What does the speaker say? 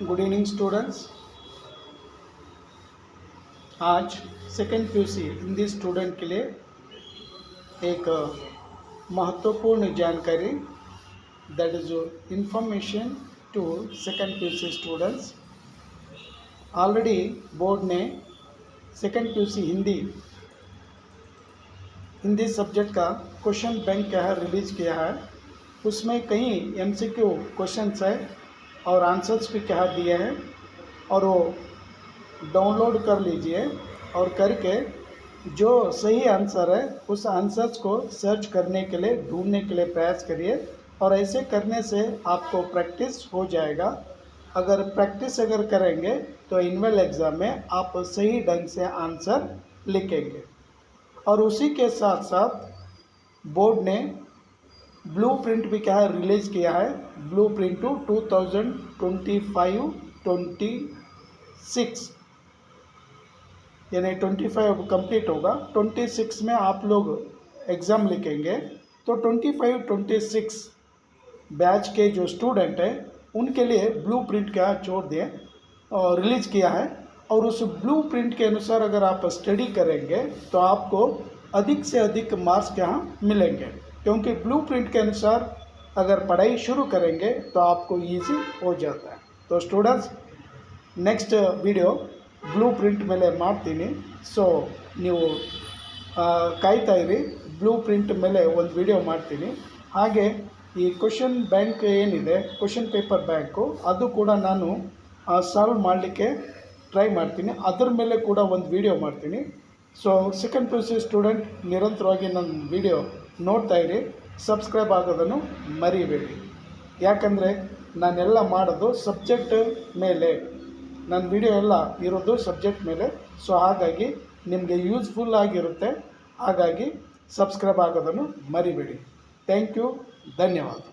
Good evening students. आज second PUC Hindi student के लिए एक महत्वपूर्ण जानकारी, that is information to second PUC students. Already board ने सेकेंड पीयूसी हिंदी सब्जेक्ट का क्वेश्चन बैंक क्या है रिलीज किया है। उसमें कई एमसीक्यू क्वेश्चंस है और आंसर्स भी क्या दिए हैं, और वो डाउनलोड कर लीजिए और करके जो सही आंसर है उस आंसर्स को सर्च करने के लिए ढूंढने के लिए प्रयास करिए। और ऐसे करने से आपको प्रैक्टिस हो जाएगा। अगर प्रैक्टिस करेंगे तो इनवेल एग्ज़ाम में आप सही ढंग से आंसर लिखेंगे। और उसी के साथ साथ बोर्ड ने ब्लूप्रिंट भी क्या है रिलीज़ किया है। ब्लूप्रिंट टू 2025-26 यानी 25 कंप्लीट होगा, 26 में आप लोग एग्ज़ाम लिखेंगे। तो 25-26 बैच के जो स्टूडेंट हैं उनके लिए ब्लूप्रिंट क्या छोड़ दिए और रिलीज़ किया है। और उस ब्लूप्रिंट के अनुसार अगर आप स्टडी करेंगे तो आपको अधिक से अधिक मार्क्स क्या मिलेंगे, क्योंकि ब्लूप्रिंट के अनुसार अगर पढ़ाई शुरू करेंगे तो आपको ईजी हो जाता है। तो स्टूडेंट्स, नेक्स्ट वीडियो ಬ್ಲೂಪ್ರಿಂಟ್ ಮೇಲೆ ಮಾಡ್ತೀನಿ, ಸೊ ನೀವು ಕಾಯ್ತಾ ಇರಿ। ಬ್ಲೂಪ್ರಿಂಟ್ ಮೇಲೆ ಒಂದು ವಿಡಿಯೋ ಮಾಡ್ತೀನಿ। ಹಾಗೆ ಈ ಕ್ವಶನ್ ಬ್ಯಾಂಕ್ ಏನಿದೆ, ಕ್ವಶನ್ ಪೇಪರ್ ಬ್ಯಾಂಕು, ಅದು ಕೂಡ ನಾನು ಸಾಲ್ವ್ ಮಾಡಲಿಕ್ಕೆ ಟ್ರೈ ಮಾಡ್ತೀನಿ, ಅದರ ಮೇಲೆ ಕೂಡ ಒಂದು ವಿಡಿಯೋ ಮಾಡ್ತೀನಿ। ಸೊ ಸೆಕೆಂಡ್ ಪಿ.ಯು.ಸಿ ಸ್ಟೂಡೆಂಟ್ ನಿರಂತರವಾಗಿ ನನ್ನ ವಿಡಿಯೋ ನೋಡ್ತಾ ಇರಿ, ಸಬ್ಸ್ಕ್ರೈಬ್ ಆಗೋದನ್ನು ಮರಿಬೇಡಿ। ಯಾಕಂದರೆ ನಾನೆಲ್ಲ ಮಾಡೋದು ಸಬ್ಜೆಕ್ಟ್ ಮೇಲೆ, ನನ್ನ ವಿಡಿಯೋ ಎಲ್ಲ ಇರೋದು ಸಬ್ಜೆಕ್ಟ್ ಮೇಲೆ। ಸೊ ಹಾಗಾಗಿ ನಿಮಗೆ ಯೂಸ್ಫುಲ್ ಆಗಿರುತ್ತೆ, ಹಾಗಾಗಿ ಸಬ್ಸ್ಕ್ರೈಬ್ ಆಗೋದನ್ನು ಮರಿಬೇಡಿ। ಥ್ಯಾಂಕ್ ಯು, ಧನ್ಯವಾದ।